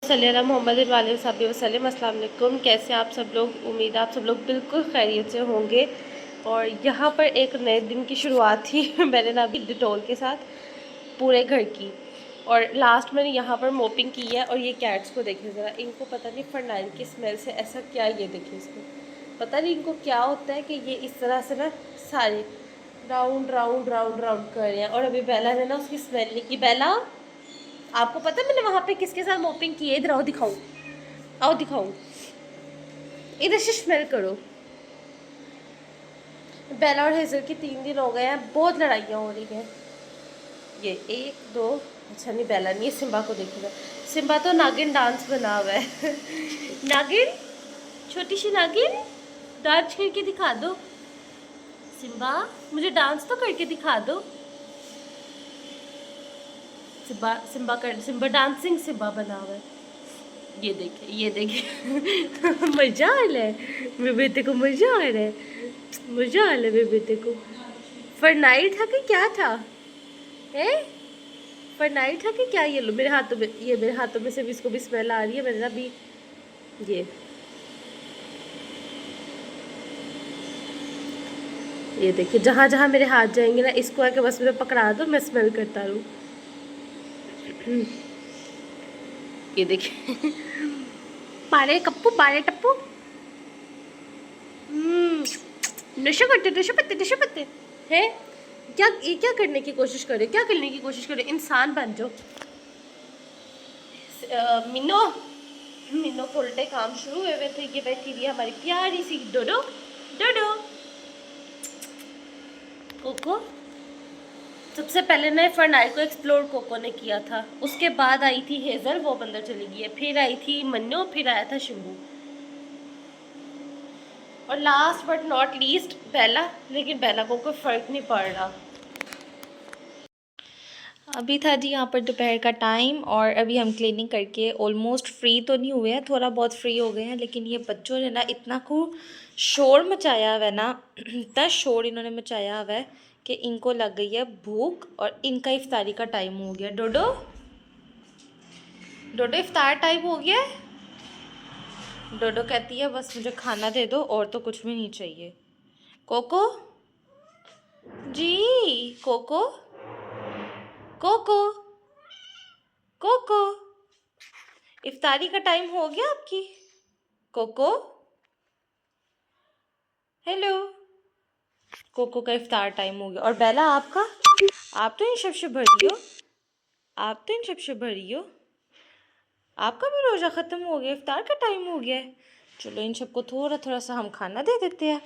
सल्लल्लाहु मोहम्मद वसल्लम। अस्सलाम वालेकुम। कैसे आप सब लोग? उम्मीद है आप सब लोग बिल्कुल खैरियत से होंगे। और यहाँ पर एक नए दिन की शुरुआत थी मैंने ना अभी डिटॉल के साथ पूरे घर की, और लास्ट मैंने यहाँ पर मोपिंग की है। और ये कैट्स को देखें ज़रा, इनको पता नहीं फरनाइल की स्मेल से ऐसा क्या, ये देखें इसको, पता नहीं इनको क्या होता है कि ये इस तरह से ना सारे राउंड राउंड राउंड राउंड कर रहे हैं। और अभी बेला ने ना उसकी स्मेल ली की। बेला, आपको पता है मैंने वहाँ पे किसके साथ मोपिंग की है? इधर आओ दिखाऊं, आओ दिखाऊं, इधर से स्मेल करो। बेला और हेजल की 3 दिन हो गए हैं, बहुत लड़ाइयाँ हो रही हैं। ये 1 2, अच्छा नहीं बेला नहीं है, सिम्बा को देखिएगा। सिम्बा तो नागिन डांस बना हुआ है नागिन, छोटी सी नागिन, डांस करके दिखा दो। सिम्बा, मुझे डांस तो करके दिखा दो। सिम्बा डांसिंग सिम्बा बना हुआ है। ये देखे, ये देखे मजा आ रहा है मेरे बेटे को, मजा आ रहा है, मजा आ रहा है मेरे बेटे को। फरनाइट था कि क्या था? है फरनाइट था कि क्या? ये लो मेरे हाथों में, ये मेरे हाथों में से भी इसको भी स्मेल आ रही है। मैंने ना भी ये देखिए, जहाँ जहाँ मेरे हाथ जाएंगे ना, इसको आके बस मेरे पकड़ा दो, मैं स्मेल करता रहूँ। ये देखिए पारे कप्पू, पारे टप्पू, नशा करते, नशा पत्ते, नशा पत्ते है क्या? ये क्या करने की कोशिश करे, क्या करने की कोशिश करे? इंसान बन जाओ। मिनो, मिनो को उल्टे काम शुरू हुए हुए थे। ये बैठी रही है हमारी प्यारी सी डोडो, डोडो कोको। सबसे पहले ना फरनाइल को एक्सप्लोर कोको ने किया था, उसके बाद आई थी हेजल, वो बंदर चली गई है, फिर आई थी मन्नो, फिर आया था शिम्बू, और लास्ट बट नॉट लीस्ट बेला। लेकिन बेला को कोई फ़र्क नहीं पड़ रहा। अभी था जी यहाँ पर दोपहर का टाइम, और अभी हम क्लीनिंग करके ऑलमोस्ट फ्री तो नहीं हुए हैं, थोड़ा बहुत फ्री हो गए हैं। लेकिन ये बच्चों ने ना इतना खूब शोर मचाया हुआ है ना, इतना शोर इन्होंने मचाया हुआ है कि इनको लग गई है भूख, और इनका इफ्तारी का टाइम हो गया। डोडो, डोडो इफ्तार टाइम हो गया है। डोडो कहती है बस मुझे खाना दे दो और तो कुछ भी नहीं चाहिए। कोको जी, कोको, कोको, कोको, इफ्तारी का टाइम हो गया आपकी? कोको, हेलो, कोको का इफ्तार टाइम हो गया। और बेला आपका, आप तो इन सबसे भरी हो, आप तो इन सबसे भरी हो, आपका भी रोज़ा ख़त्म हो गया, इफ्तार का टाइम हो गया है। चलो इन सबको थोड़ा थोड़ा सा हम खाना दे देते हैं।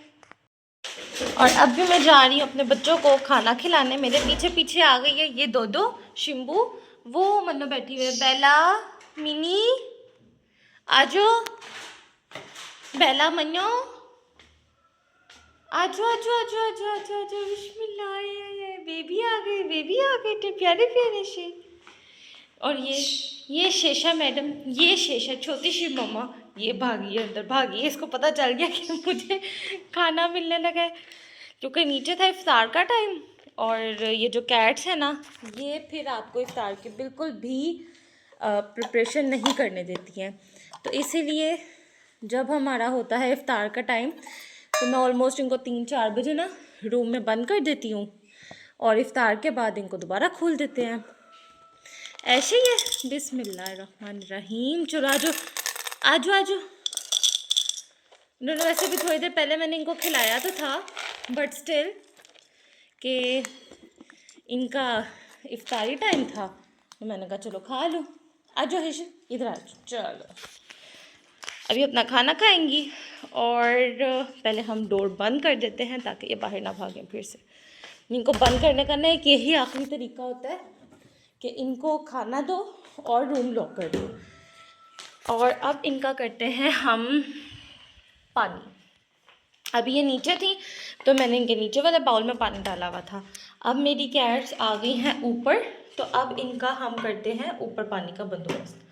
और अब भी मैं जा रही हूँ अपने बच्चों को खाना खिलाने। मेरे पीछे पीछे आ गई है ये दो शिम्बू, वो मन्नो बैठी हुई है। बेला, मिनी, आजो, बेला, मन्नो, आजो आजो आजो आजो आजो आजो, बिस्मिल्लाह, ये बेबी आ गई, बेबी आ गई, तो प्यारे प्यारे से। और ये शेषा मैडम, ये शेषा छोटी सी मम्मा, ये भागी है अंदर, भागी है, इसको पता चल गया कि मुझे खाना मिलने लगा है, क्योंकि नीचे था इफ्तार का टाइम। और ये जो कैट्स है ना, ये फिर आपको इफ्तार की बिल्कुल भी प्रिपरेशन नहीं करने देती हैं। तो इसीलिए जब हमारा होता है इफ्तार का टाइम, तो मैं ऑलमोस्ट इनको 3-4 बजे ना रूम में बंद कर देती हूँ, और इफ्तार के बाद इनको दोबारा खोल देते हैं। ऐसे ही है। बिस्मिल्लाहिर्रहमानिर्रहीम। चलो आजो आजो आजो। उन्होंने वैसे भी थोड़ी देर पहले मैंने इनको खिलाया तो था, बट स्टिल कि इनका इफ्तारी टाइम था, तो मैंने कहा चलो खा लो। आजो हिश, इधर आ जाओ। चलो अभी अपना खाना खाएंगी, और पहले हम डोर बंद कर देते हैं ताकि ये बाहर ना भागें फिर से। इनको बंद करने का ना एक यही आखिरी तरीका होता है कि इनको खाना दो और रूम लॉक कर दो। और अब इनका करते हैं हम पानी। अभी ये नीचे थी तो मैंने इनके नीचे वाले बाउल में पानी डाला हुआ था। अब मेरी कैट्स आ गई हैं ऊपर, तो अब इनका हम करते हैं ऊपर पानी का बंदोबस्त।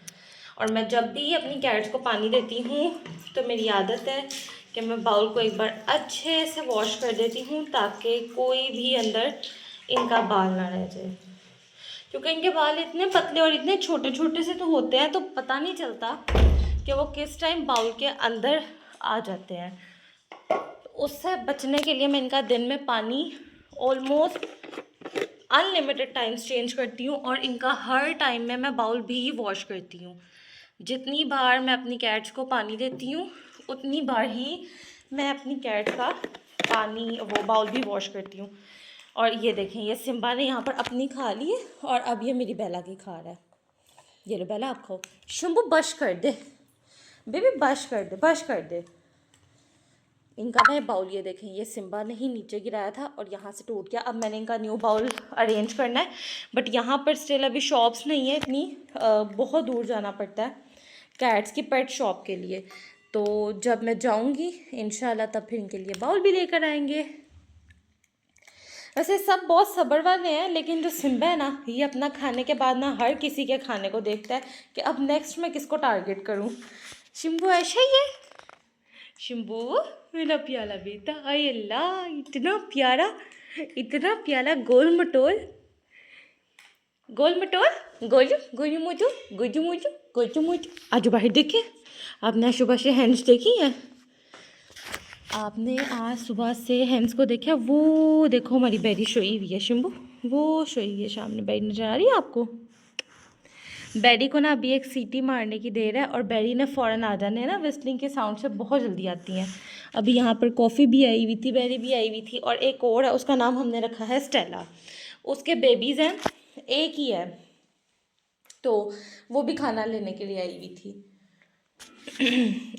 और मैं जब भी अपनी कैट्स को पानी देती हूँ तो मेरी आदत है कि मैं बाउल को एक बार अच्छे से वॉश कर देती हूँ, ताकि कोई भी अंदर इनका बाल ना रह जाए। क्योंकि इनके बाल इतने पतले और इतने छोटे छोटे से तो होते हैं, तो पता नहीं चलता कि वो किस टाइम बाउल के अंदर आ जाते हैं। उससे बचने के लिए मैं इनका दिन में पानी ऑलमोस्ट अनलिमिटेड टाइम्स चेंज करती हूँ, और इनका हर टाइम में मैं बाउल भी वॉश करती हूँ। जितनी बार मैं अपनी कैट्स को पानी देती हूँ उतनी बार ही मैं अपनी कैट का पानी वो बाउल भी वॉश करती हूँ। और ये देखें, ये सिम्बा ने यहाँ पर अपनी खा ली है और अब ये मेरी बेला की खा रहा है। ये लो बेला, आप खाओ। शंभू बश कर दे बेबी, बश कर दे, बश कर दे। इनका ना बाउल ये देखें, ये सिम्बा ने ही नीचे गिराया था और यहाँ से टूट गया। अब मैंने इनका न्यू बाउल अरेंज करना है, बट यहाँ पर स्टिल अभी शॉप्स नहीं है इतनी, बहुत दूर जाना पड़ता है कैट्स की पेट शॉप के लिए। तो जब मैं जाऊँगी इंशाल्लाह तब फिर इनके लिए बाउल भी लेकर आएंगे। वैसे सब बहुत सब्र वाले हैं, लेकिन जो सिम्बा है ना, ये अपना खाने के बाद ना हर किसी के खाने को देखता है कि अब नेक्स्ट मैं किसको टारगेट करूँ। शिम्बू ऐसा ही है। शिम्बू मेरा प्याला बेटा, हाय अल्लाह, इतना प्यारा गोल मटोल, गोल मटोल, गोलू गोलू मोजू, गोजू मोजू, गोजू मोजू। आज बाहर देखे आपने सुबह से हैंड्स देखी हैं? आपने आज सुबह से हैंड्स को देखा? वो देखो हमारी बेरी सोई हुई है शिम्बू, वो सोई हुई है सामने। बेरी नजर आ रही है आपको? बेरी को ना अभी एक सीटी मारने की देर है और बेरी ने फ़ौरन आ जाने है ना, विस्लिंग के साउंड से बहुत जल्दी आती हैं। अभी यहाँ पर कॉफ़ी भी आई हुई थी, बेरी भी आई हुई थी, और एक और है, उसका नाम हमने रखा है स्टेला। उसके बेबीज़ हैं, एक ही है, तो वो भी खाना लेने के लिए आई हुई थी।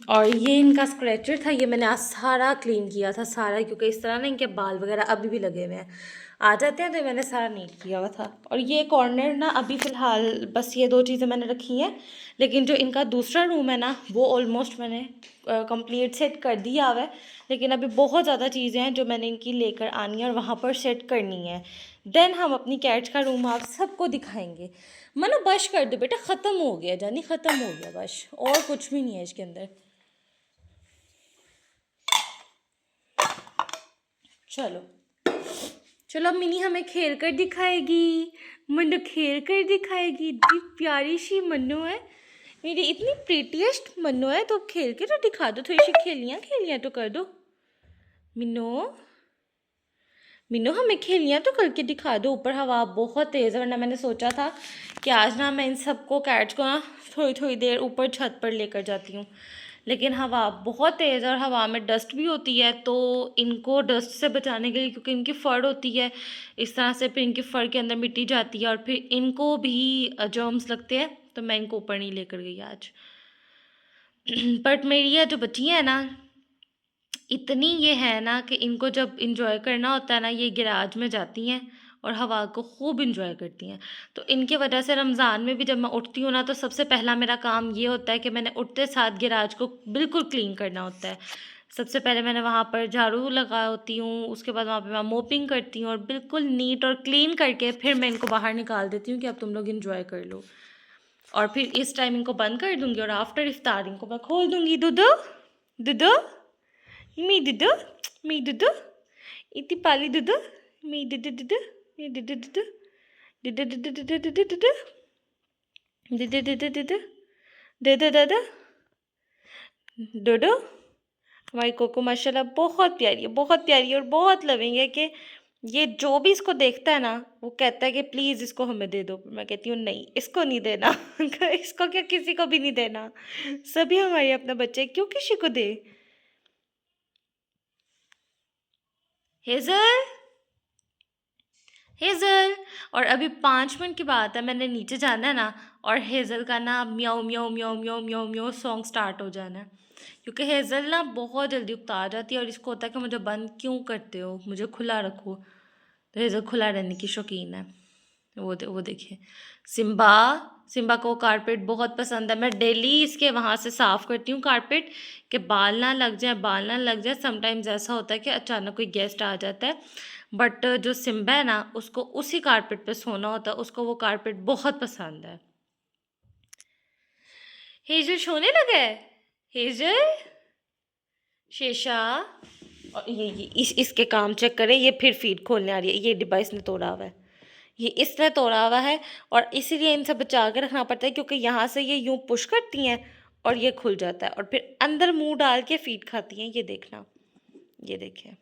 और ये इनका स्क्रैचर था, ये मैंने आज सारा क्लीन किया था सारा, क्योंकि इस तरह ना इनके बाल वगैरह अभी भी लगे हुए हैं, आ जाते हैं, तो मैंने सारा नीट किया हुआ था। और ये कॉर्नर ना अभी फ़िलहाल बस ये 2 चीज़ें मैंने रखी हैं, लेकिन जो इनका दूसरा रूम है ना वो ऑलमोस्ट मैंने कंप्लीट सेट कर दिया हुआ है, लेकिन अभी बहुत ज़्यादा चीज़ें हैं जो मैंने इनकी लेकर आनी है और वहाँ पर सेट करनी है। देन हम अपनी कैट्स का रूम आप सबको दिखाएंगे। मनो बश कर दो बेटा, ख़त्म हो गया जानी, ख़त्म हो गया बश, और कुछ भी नहीं है इसके अंदर। चलो चलो, अब मिनी हमें खेल कर दिखाएगी, मन्नू खेल कर दिखाएगी। इतनी प्यारी सी मन्नू है मेरी, इतनी प्रीटीएस्ट मन्नू है, तो खेल के तो दिखा दो, थोड़ी सी खेलियाँ तो कर दो। मिन्नो मिन्नो हमें खेलियाँ तो करके दिखा दो। ऊपर हवा बहुत तेज़ है, वरना मैंने सोचा था कि आज ना मैं इन सबको कैट्स को ना थोड़ी थोड़ी देर ऊपर छत पर लेकर जाती हूँ, लेकिन हवा बहुत तेज़ है और हवा में डस्ट भी होती है, तो इनको डस्ट से बचाने के लिए, क्योंकि इनकी फ़र होती है इस तरह से, फिर इनकी फ़र के अंदर मिट्टी जाती है और फिर इनको भी जर्म्स लगते हैं, तो मैं इनको ऊपर नहीं लेकर गई आज। बट मेरी ये जो बच्चियाँ हैं ना, इतनी ये है ना कि इनको जब इंजॉय करना होता है ना, ये गिराज में जाती हैं और हवा को खूब इंजॉय करती हैं। तो इनके वजह से रमज़ान में भी जब मैं उठती हूँ ना, तो सबसे पहला मेरा काम ये होता है कि मैंने उठते साथ गिराज को बिल्कुल क्लीन करना होता है। सबसे पहले मैंने वहाँ पर झाड़ू लगा होती हूँ, उसके बाद वहाँ पर मैं मोपिंग करती हूँ और बिल्कुल नीट और क्लीन करके फिर मैं इनको बाहर निकाल देती हूँ कि अब तुम लोग इंजॉय कर लो। और फिर इस टाइम इनको बंद कर दूँगी और आफ्टर इफ्तार इनको मैं खोल दूँगी। दूधो दूधो मी दुदु, मी दुदु, इति पाली दुदु, मी दुदु दुदु, मी दुदु दुदु, दुदु दुदु दुदु दुदु दुदु, दुदु दुदु दुदु, दुदु दुदु, डोडो। हमारी कोको माशाल्लाह बहुत प्यारी है, बहुत प्यारी है और बहुत लविंग है कि ये जो भी इसको देखता है ना, वो कहता है कि प्लीज़ इसको हमें दे दो। मैं कहती हूँ नहीं, इसको नहीं देना। इसको क्या, किसी को भी नहीं देना, सभी हमारे अपना बच्चे, क्यों किसी को दे। Hazel Hazel. और अभी 5 मिनट की बात है, मैंने नीचे जाना है ना, और हेज़ल का ना म्याऊ म्याऊ म्याऊ म्याऊ म्याऊ म्याऊ सॉन्ग स्टार्ट हो जाना है, क्योंकि हेज़ल ना बहुत जल्दी उकता जाती है और इसको होता है कि मुझे बंद क्यों करते हो, मुझे खुला रखो। तो हेज़ल खुला रहने की शौकीन है। वो देखिए सिम्बा, सिम्बा को कारपेट बहुत पसंद है। मैं डेली इसके वहाँ से साफ़ करती हूँ कारपेट, कि बाल ना लग जाए, बाल ना लग जाए। समटाइम्स ऐसा होता है कि अचानक कोई गेस्ट आ जाता है, बट जो सिम्बा है ना, उसको उसी कारपेट पे सोना होता है, उसको वो कारपेट बहुत पसंद है। हेजल सोने लगा है, हेजल शेषा। और ये इसके काम चेक करें, ये फिर फीड खोलने आ रही है, ये डिब्बा इसने तोड़ा हुआ है, ये इसने तोड़ा हुआ है और इसीलिए इनसे बचा के रखना पड़ता है, क्योंकि यहाँ से ये यूं पुश करती हैं और ये खुल जाता है और फिर अंदर मुंह डाल के फीड खाती हैं। ये देखना, ये देखिए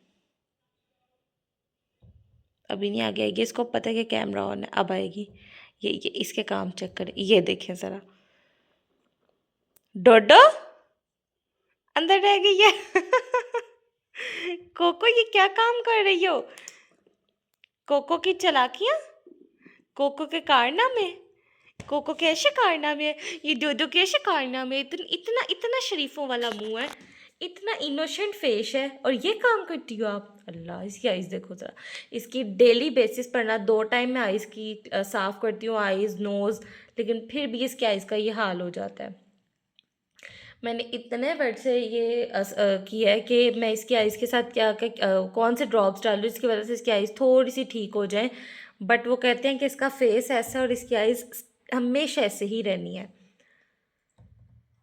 अभी नहीं आगे आएगी, इसको पता है कि कैमरा ऑन है, अब आएगी। ये इसके काम चेक करें, ये देखें ज़रा, डोडो अंदर रह गई है। कोको ये क्या काम कर रही हो? कोको की चालाकियाँ, कोको के कारनामे, कोको के ऐसे कारनामे, ये डोडो के ऐसे कारनामे। इतना इतना इतना शरीफों वाला मुंह है, इतना इनोसेंट फेस है और ये काम करती हो आप। अल्लाह, इसकी आइज़ देखो ज़रा, इसकी डेली बेसिस पर ना 2 टाइम मैं आइज़ की साफ़ करती हूँ, आइज़ नोज़, लेकिन फिर भी इसकी आइज़ का ये हाल हो जाता है। मैंने इतने वर्ड से ये किया है कि मैं इसकी आइज़ के साथ क्या कौन से ड्रॉप्स डालूँ इसकी वजह से इसकी आइज़ थोड़ी सी ठीक हो जाए, बट वो कहते हैं कि इसका फेस ऐसा है और इसकी आइज़ हमेशा ऐसे ही रहनी है।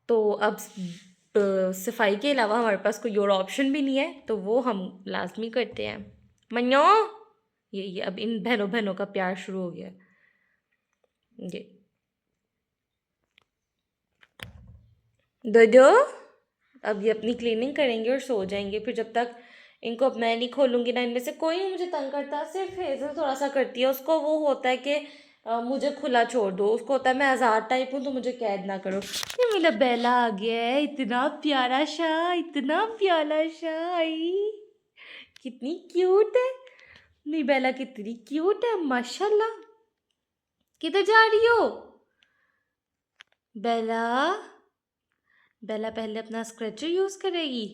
तो अब सफाई के अलावा हमारे पास कोई और ऑप्शन भी नहीं है, तो वो हम लाजमी करते हैं। मन्नो, ये अब इन बहनों बहनों का प्यार शुरू हो गया। ये दो अब ये अपनी क्लीनिंग करेंगे और सो जाएंगे। फिर जब तक इनको अब मैं नहीं खोलूँगी ना, इनमें से कोई नहीं मुझे तंग करता, सिर्फ हेज़ल थोड़ा सा करती है। उसको वो होता है कि मुझे खुला छोड़ दो, उसको होता है मैं आज़ाद टाइप हूँ तो मुझे कैद ना करो। ये मेरा बेला आ गया है, इतना प्यारा सा, इतना प्यारा सा, आई कितनी क्यूट है मेरी बेला, कितनी क्यूट है माशाल्लाह। किधर जा रही हो बेला? बेला पहले अपना स्क्रैचर यूज़ करेगी,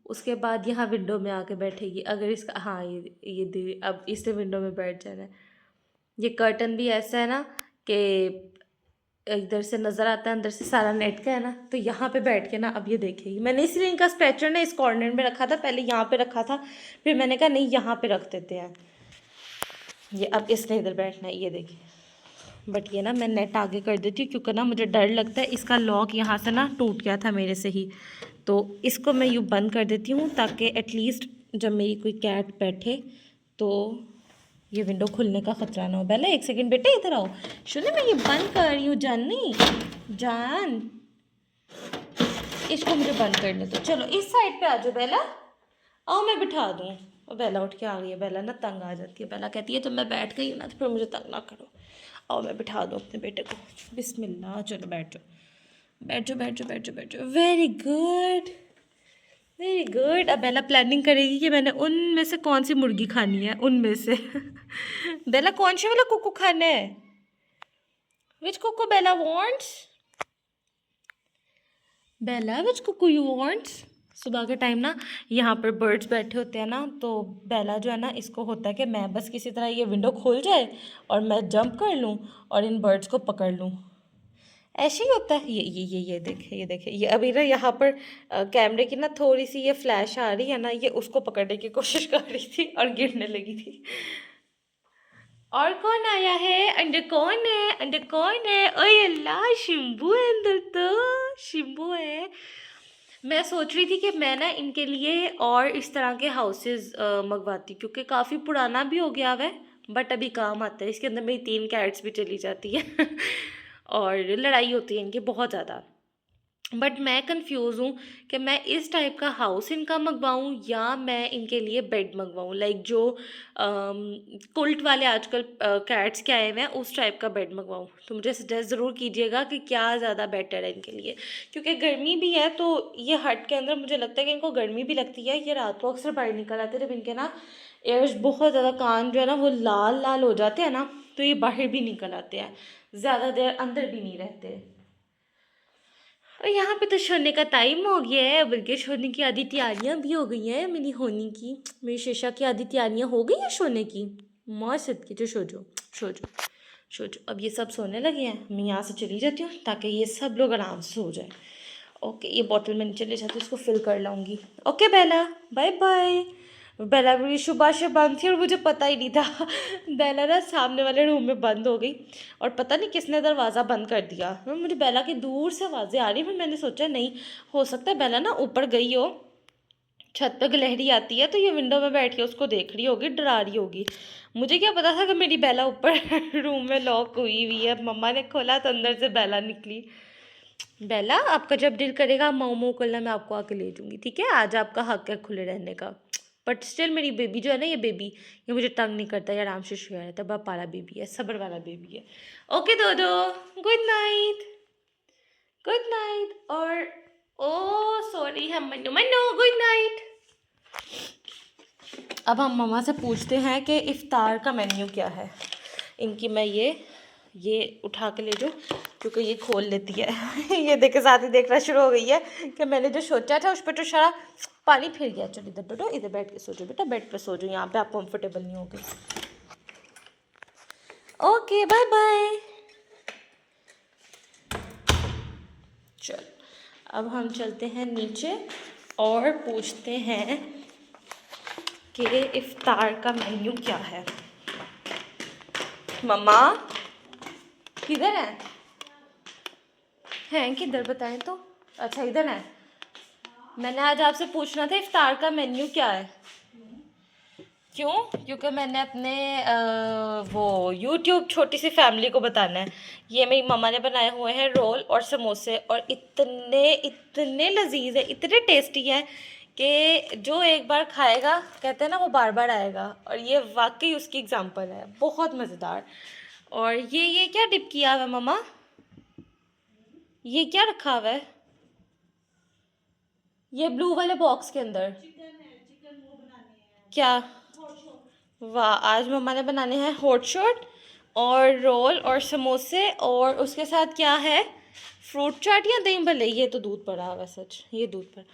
उसके बाद यहाँ विंडो में आके बैठेगी। अगर इसका, हाँ ये अब इसने विंडो में बैठ जाना है। ये कर्टन भी ऐसा है ना कि इधर से नज़र आता है, अंदर से सारा नेट का है ना, तो यहाँ पे बैठ के ना अब ये देखेगी। मैंने इसलिए इनका स्क्रैचर ना इस कॉर्नर में रखा था, पहले यहाँ पे रखा था, फिर मैंने कहा नहीं यहाँ पे रख देते हैं। ये अब इसने इधर बैठना है, ये देखिए। बट ये ना मैं नेट आगे कर देती हूँ क्योंकि ना मुझे डर लगता है, इसका लॉक यहाँ से ना टूट गया था मेरे से ही, तो इसको मैं यूँ बंद कर देती हूँ ताकि एटलीस्ट जब मेरी कोई कैट बैठे तो ये विंडो खुलने का ख़तरा ना हो। बेला एक सेकंड बेटे इधर आओ, सुनो मैं ये बंद कर रही हूँ जाननी जान, इसको मुझे बंद करने दो। चलो इस साइड पे आ जाओ बेला, आओ मैं बिठा दूँ। और बेला उठ के आ गई है, बेला ना तंग आ जाती है, बेला कहती है जब मैं बैठ गई ना तो फिर मुझे तंग ना करो। आओ मैं बिठा दूँ अपने बेटे को, बिस्मिल्लाह। चलो बैठ जाओ बैठ जाओ बैठ जाओ बैठ जाओ बैठ जाओ, वेरी गुड वेरी गुड। अब बेला प्लानिंग करेगी कि मैंने उनमें से कौन सी मुर्गी खानी है, उनमें से। बेला कौन से वाला कुकू खाना है? विच कुकू बेला वांट्स? बेला विच कुकू यू वांट्स? सुबह के टाइम ना यहाँ पर बर्ड्स बैठे होते हैं ना, तो बेला जो है ना इसको होता है कि मैं बस किसी तरह ये विंडो खुल जाए और मैं जंप कर लूँ और इन बर्ड्स को पकड़ लूँ। ऐसे ही होता है। ये देखे ये देखे, ये अभी ना यहाँ पर कैमरे की ना थोड़ी सी ये फ्लैश आ रही है ना, ये उसको पकड़ने की कोशिश कर रही थी और गिरने लगी थी। और कौन आया है अंदर? कौन है अंदर? कौन है? ओए अल्लाह, शिम्बू है अंदर, तो शिम्बू है। मैं सोच रही थी कि मैं ना इनके लिए और इस तरह के हाउसेस मंगवाती, क्योंकि काफ़ी पुराना भी हो गया है बट अभी काम आता है। इसके अंदर मेरी 3 कैट्स भी चली जाती है और लड़ाई होती है इनकी बहुत ज़्यादा। बट मैं कंफ्यूज हूँ कि मैं इस टाइप का हाउस इनका मंगवाऊँ या मैं इनके लिए बेड मंगवाऊँ, लाइक जो कुल्ट वाले आजकल कैट्स के आए हुए हैं उस टाइप का बेड मंगवाऊँ। तो मुझे सजेस्ट ज़रूर कीजिएगा कि क्या ज़्यादा बेटर है इनके लिए, क्योंकि गर्मी भी है तो ये हट के अंदर मुझे लगता है कि इनको गर्मी भी लगती है। ये रात को अक्सर बाहर निकल आते हैं जब इनके ना एयर्स बहुत ज़्यादा, कान जो है ना वो लाल लाल हो जाते हैं ना, तो ये बाहर भी निकल आते हैं, ज़्यादा देर अंदर भी नहीं रहते। और यहाँ पे तो सोने का टाइम हो गया है, बल्कि सोने की आधी तैयारियाँ भी हो गई हैं मेरी होने की। मेरी शीशा की आधी तैयारियाँ हो गई हैं सोने की। माँ सदके जो सो जाओ सो जाओ सो जाओ। अब ये सब सोने लगे हैं, मैं यहाँ से चली जाती हूँ ताकि ये सब लोग आराम से सो जाए। ओके, ये बॉटल में चले जाती हूँ, इसको फिल कर लाऊंगी। ओके बेला, बाय बाय। बेला मेरी सुबह से बंद थी और मुझे पता ही नहीं था। बेला ना सामने वाले रूम में बंद हो गई और पता नहीं किसने दरवाज़ा बंद कर दिया। मुझे बेला की दूर से आवाज़ें आ रही, फिर मैंने सोचा नहीं हो सकता है बेला ना ऊपर गई हो छत पे गिलहरी आती है तो ये विंडो में बैठ के उसको देख रही होगी, डरा रही होगी। मुझे क्या पता था कि मेरी बेला ऊपर रूम में लॉक हुई हुई है। मम्मा ने खोला तो अंदर से बेला निकली। बेला, आपका जब दिल करेगा माऊ माऊ करना, मैं आपको आके ले जाऊंगी, ठीक है? आज आपका हक है खुले रहने का। बट स्टिल मेरी बेबी जो है ना, ये बेबी, ये मुझे तंग नहीं करता, ये आराम से सोया रहता है। बहुत प्यारा बेबी है, सब्र वाला बेबी है। ओके दो गुड नाइट, गुड नाइट। और ओ सॉरी, हम मन्नू मन्नू गुड नाइट। अब हम मम्मा से पूछते हैं कि इफ्तार का मेन्यू क्या है इनकी। मैं ये उठा के ले जाऊँ क्योंकि ये खोल लेती है। ये देखे साथ ही देखना शुरू हो गई है कि मैंने जो सोचा था उस पर तो सारा पानी फिर गया। चलो इधर बैठो, इधर बैठ के सो जाओ बेटा, बेड पे सो जाओ, यहाँ पे आप कंफर्टेबल नहीं होगे। Okay bye bye. चल अब हम चलते हैं नीचे और पूछते हैं कि इफ्तार का मेन्यू क्या है। मम्मा किधर हैं किधर बताएं तो। अच्छा इधर है। मैंने आज आपसे पूछना था इफ्तार का मेन्यू क्या है। क्यों? क्योंकि मैंने अपने वो YouTube छोटी सी फैमिली को बताना है। ये मेरी मम्मा ने बनाए हुए हैं रोल और समोसे, और इतने इतने लजीज है, इतने टेस्टी हैं कि जो एक बार खाएगा कहते हैं ना वो बार बार आएगा। और ये वाकई उसकी एग्जांपल है, बहुत मज़ेदार। और ये क्या डिप किया हुआ है मम्मा? ये क्या रखा हुआ है ये ब्लू वाले बॉक्स के अंदर? क्या? वाह, आज मम्मा ने बनाने हैं हॉट शॉट और रोल और समोसे, और उसके साथ क्या है, फ्रूट चाट या दही भल्ले। ये तो दूध पड़ा हुआ सच, ये दूध पड़ा।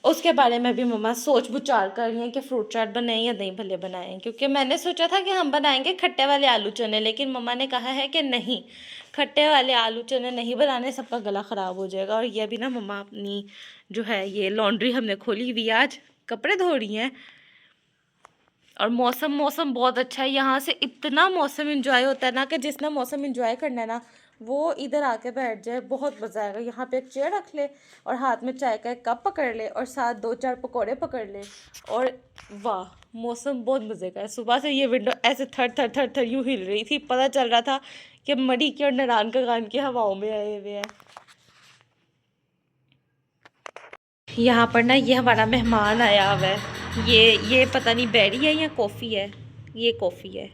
उसके बारे में भी मम्मा सोच विचार कर रही हैं कि फ्रूट चाट बनाएं या दही भल्ले बनाएं, क्योंकि मैंने सोचा था कि हम बनाएंगे खट्टे वाले आलू चने, लेकिन मम्मा ने कहा है कि नहीं, खट्टे वाले आलू चने नहीं बनाने, सबका गला ख़राब हो जाएगा। और ये अभी ना मम्मा अपनी जो है ये लॉन्ड्री हमने खोली हुई, आज कपड़े धो रही हैं। और मौसम बहुत अच्छा है यहाँ से, इतना मौसम इंजॉय होता है ना कि जिसने मौसम इंजॉय करना है ना वो इधर आके बैठ जाए, बहुत मज़ा आएगा। यहाँ पे एक चेयर रख ले और हाथ में चाय का एक कप पकड़ ले और साथ 2-4 पकौड़े पकड़ ले, और वाह, मौसम बहुत मज़े का है। सुबह से ये विंडो ऐसे थर थर थर थर यूँ हिल रही थी, पता चल रहा था कि मड़ी की और नारायण का गान की हवाओं में आए हुए हैं। यहाँ पर ना ये हमारा मेहमान आया हुआ है। ये पता नहीं बेरी है या कॉफ़ी है। ये कॉफ़ी है।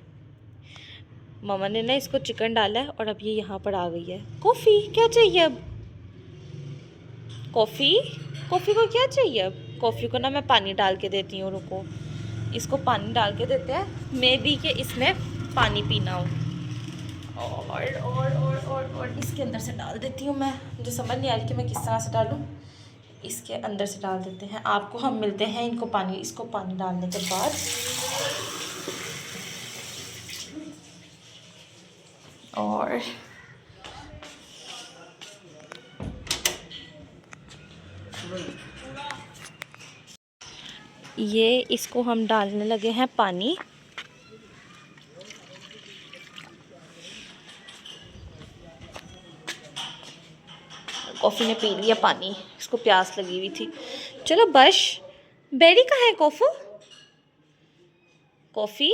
मामा ने ना इसको चिकन डाला है और अब ये यहाँ पर आ गई है। कॉफ़ी क्या चाहिए अब? कॉफ़ी कॉफ़ी को क्या चाहिए अब? कॉफ़ी को ना मैं पानी डाल के देती हूँ, रुको, इसको पानी डाल के देते हैं, मे बी कि इसने पानी पीना हो। और इसके अंदर से डाल देती हूँ मैं, जो समझ नहीं आ रही कि मैं किस तरह से डालूँ। इसके अंदर से डाल देते हैं। आपको हम मिलते हैं इसको पानी डालने के बाद। और ये इसको हम डालने लगे हैं पानी। कॉफ़ी ने पी लिया पानी, इसको प्यास लगी हुई थी। चलो बश, बेरी कहाँ है कॉफ़ी?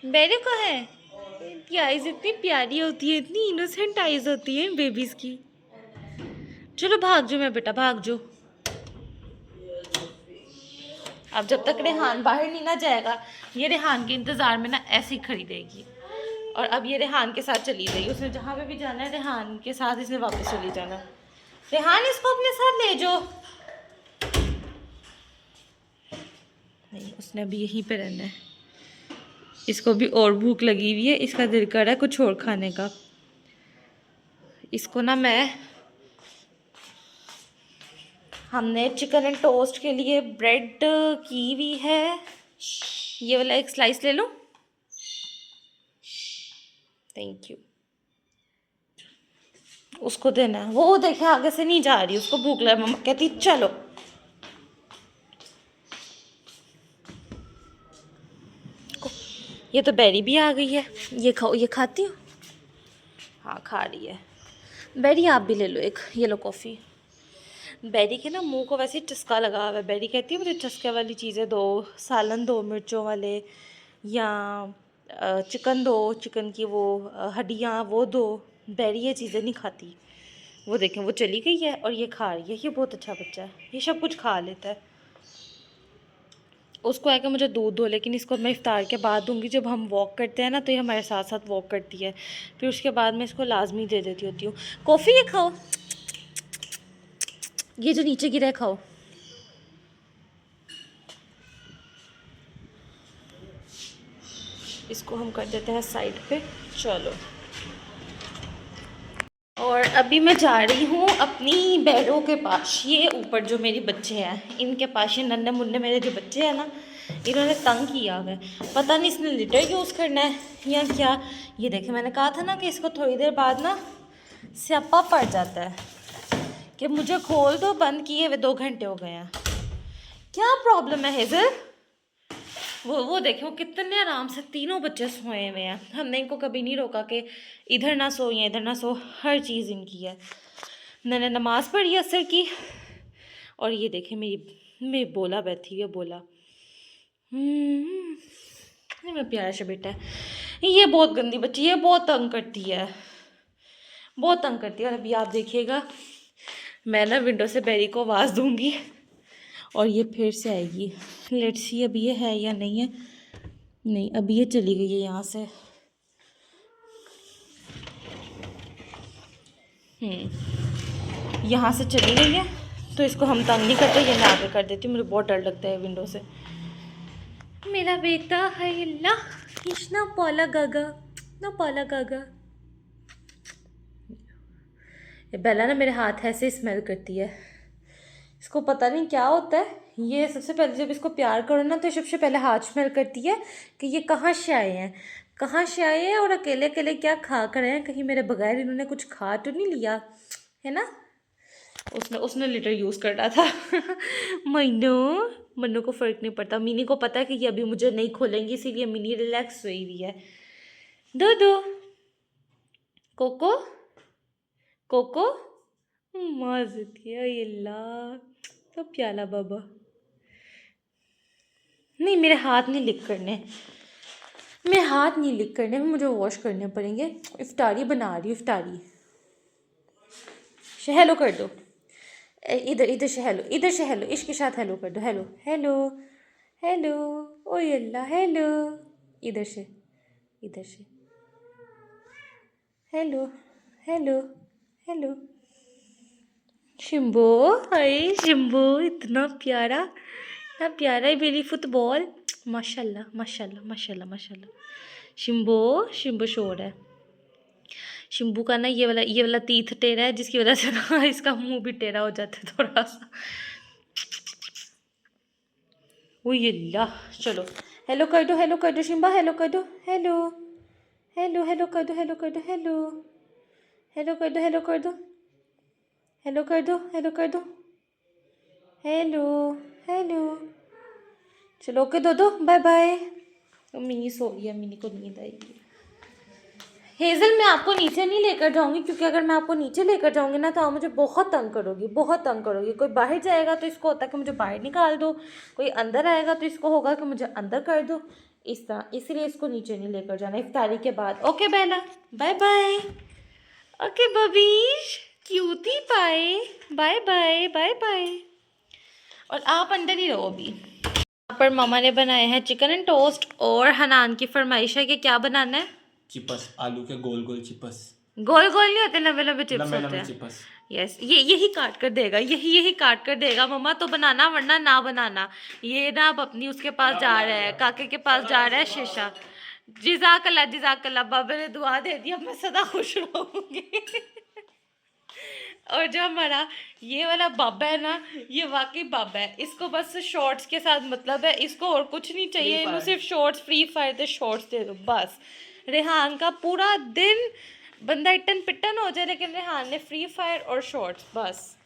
बेरी कहाँ है? इनकी आइज़ इतनी प्यारी होती है, इतनी इनोसेंट आइज़ होती है बेबीज़ की। चलो भाग जाओ मैं बेटा, भाग जाओ। अब जब तक रेहान बाहर नहीं ना जाएगा, ये रेहान के इंतज़ार में ना ऐसे ही खड़ी रहेगी। और अब ये रेहान के साथ चली गई, उसने जहाँ पे भी जाना है रेहान के साथ इसने वापस चली जाना। रेहान इसको अपने साथ ले जाओ। नहीं, उसने अभी यहीं पे रहना है। इसको भी और भूख लगी हुई है, इसका दिल कर रहा है कुछ और खाने का। इसको ना हमने चिकन एंड टोस्ट के लिए ब्रेड की हुई है। ये वाला एक स्लाइस ले लो, थैंक यू। उसको देना है, वो देखे आगे से नहीं जा रही, उसको भूख लगा, मम्मा कहती चलो। ये तो बेरी भी आ गई है, ये खाओ, ये खाती हो? हाँ खा रही है। बेरी आप भी ले लो एक, ये लो कॉफ़ी। बेरी के ना मुंह को वैसे ही चस्का लगा हुआ है। बेरी कहती है मुझे चस्के वाली चीज़ें दो, सालन दो मिर्चों वाले, या चिकन दो, चिकन की वो हड्डियाँ वो दो। बेरी ये चीज़ें नहीं खाती। वो देखें वो चली गई है और ये खा रही है। ये बहुत अच्छा बच्चा है, ये सब कुछ खा लेता है। उसको है कि मुझे दूध दो, लेकिन इसको मैं इफ्तार के बाद दूंगी। जब हम वॉक करते हैं ना तो ये हमारे साथ साथ वॉक करती है, फिर उसके बाद मैं इसको लाजमी दे देती होती हूँ। कॉफ़ी ये खाओ, ये जो नीचे गिरा है खाओ। इसको हम कर देते हैं साइड पे। चलो, और अभी मैं जा रही हूँ अपनी बेडों के पास। ये ऊपर जो मेरी बच्चे हैं इनके पास, ये नन्हे मुन्ने मेरे जो बच्चे हैं ना, इन्होंने तंग किया हुआ है। पता नहीं इसने लिटर यूज़ करना है या क्या। ये देखे, मैंने कहा था ना कि इसको थोड़ी देर बाद ना स्यापा पड़ जाता है कि मुझे खोल दो, बंद किए हुए 2 घंटे हो गए हैं। क्या प्रॉब्लम है हेजल? वो देखे, वो कितने आराम से तीनों बच्चे सोए हुए हैं। हमने इनको कभी नहीं रोका कि इधर ना सो या इधर ना सो, हर चीज़ इनकी है। मैंने नमाज़ पढ़ी असर की, और ये देखे मेरी बोला बैठी हुई है। बोला ये मेरा प्यारा सा बेटा है। ये बहुत गंदी बच्ची है, बहुत तंग करती है, बहुत तंग करती है। और अभी आप देखिएगा, मैं ना विंडो से बेरी को आवाज़ दूंगी और ये फिर से आएगी। लेट्स सी अभी ये है या नहीं है। नहीं, अभी ये चली गई है यहाँ से। यहाँ से चली गई है, तो इसको हम तंग नहीं करते। ये मैं आगे कर देती हूँ, मुझे बहुत डर लगता है विंडो से। मेरा बेटा है अल्लाह, ना पाला गागा, ना पाला गागा। ये बेला ना मेरे हाथ ऐसे स्मेल करती है। इसको पता नहीं क्या होता है। ये सबसे पहले जब इसको प्यार करो ना, तो सबसे पहले हाथ स्मेल करती है कि ये कहाँ से आए हैं, कहाँ से आए हैं, और अकेले अकेले क्या खा कर आए हैं। कहीं मेरे बगैर इन्होंने कुछ खा तो नहीं लिया है ना। उसने लिटर यूज़ कर रहा था। मन्नू को फ़र्क नहीं पड़ता। मिनी को पता है कि ये अभी मुझे नहीं खोलेंगी, इसीलिए मिनी रिलैक्स हुई हुई है। दो दो कोको, कोको माजती है ये ला, तो प्याला बाबा। नहीं, मेरे हाथ नहीं लिक करने, मेरे हाथ नहीं लिक करने, मुझे वॉश करने पड़ेंगे। इफ्तारी बना रही हूँ, इफ्तारी। हेलो कर दो, इधर इधर से हेलो, इधर से हेलो, इसके साथ हेलो कर दो। हेलो हेलो हेलो, ओ अल्लाह, हेलो। इधर से, इधर से हेलो हेलो हेलो। शिम्बो, हाय शिम्बो, इतना प्यारा, इतना प्यारा है मेरी फुटबॉल। माशाल्लाह माशाल्लाह माशाल्लाह माशाल्लाह। शिम्बो, शिम्बो शोर है। शिम्बू का ना ये वाला तीथ टेढ़ा है, जिसकी वजह से ना इसका मुंह भी टेढ़ा हो जाता है थोड़ा सा। वो ये ला, चलो हेलो कर दो, हेलो कर दो शिम्बा, हेलो कर दो, हेलो हेलो हेलो कर दो, हेलो कर दो, हेलो हेलो कर दो, हेलो कर दो, हेलो कर दो, हेलो कर दो, हेलो हेलो। चलो ओके दो दो, बाय बाय। मिनी सो रही है, मिनी को नींद आएगी। हेज़ल, मैं आपको नीचे नहीं लेकर जाऊंगी, क्योंकि अगर मैं आपको नीचे लेकर जाऊंगी ना तो आप मुझे बहुत तंग करोगी, बहुत तंग करोगी। कोई बाहर जाएगा तो इसको होता है कि मुझे बाहर निकाल दो, कोई अंदर आएगा तो इसको होगा कि मुझे अंदर कर दो, इस तरह। इसलिए इसको नीचे नहीं लेकर जाना इफ्तारी के बाद। ओके बेला, बाय बाय। ओके बबीश, क्यूटी पाए, बाय बाय बाय बाय। और आप अंदर ही रहो अभी। यहाँ पर मामा ने बनाए हैं चिकन एंड टोस्ट, और हनान की फरमाइश है कि क्या बनाना है? चिप्स, आलू के गोल गोल चिप्स। गोल गोल नहीं होते, लंबे लंबे चिप्स होते हैं। चिप्स। यस, यही काट कर देगा, यही काट कर देगा मम्मा। तो बनाना, वरना ना बनाना। ये ना अब अपनी उसके पास जा रहा है, काके के पास जा रहा है शीशा। जिजाकल्ला जिजाकल्ला, बाबा ने दुआ दे दी, अब मैं सदा खुश रहूंगी। और जो हमारा ये वाला बाबा है ना, ये वाकई बाबा है। इसको बस शॉर्ट्स के साथ मतलब है, इसको और कुछ नहीं चाहिए। इन्हें सिर्फ शॉर्ट्स, फ्री फायर दे शॉर्ट्स दे दो बस। रेहान का पूरा दिन बंदा इटन पिटन हो जाए, लेकिन रेहान ने फ्री फायर और शॉर्ट्स बस।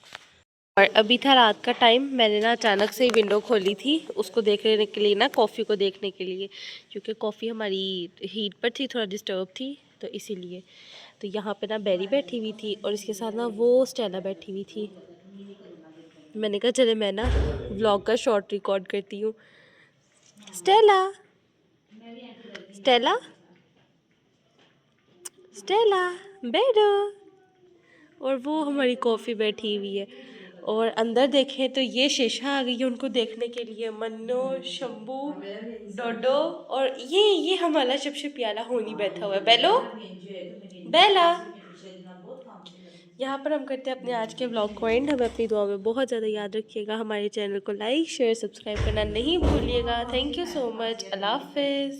और अभी था रात का टाइम। मैंने ना अचानक से ही विंडो खोली थी उसको देखने के लिए ना, कॉफ़ी को देखने के लिए, क्योंकि कॉफ़ी हमारी हीट पर थी, थोड़ा डिस्टर्ब थी, तो इसीलिए। तो यहाँ पे ना बेरी बैठी हुई थी, और इसके साथ ना वो स्टेला बैठी हुई थी। मैंने कहा चले मैं ना व्लॉग का शॉर्ट रिकॉर्ड करती हूँ। स्टेला स्टेला स्टेला बैठो। और वो हमारी कॉफ़ी बैठी हुई है। और अंदर देखें तो ये शीशा आ गई है उनको देखने के लिए। मन्नो, शंभू, डोडो और ये हमारा सबसे प्यारा होनी बैठा हुआ है। बेलो बेला। यहाँ पर हम करते हैं अपने आज के व्लॉग को एंड। हमें अपनी दुआ में बहुत ज़्यादा याद रखिएगा। हमारे चैनल को लाइक शेयर सब्सक्राइब करना नहीं भूलिएगा। Thank you so much. अल्लाह हाफिज़।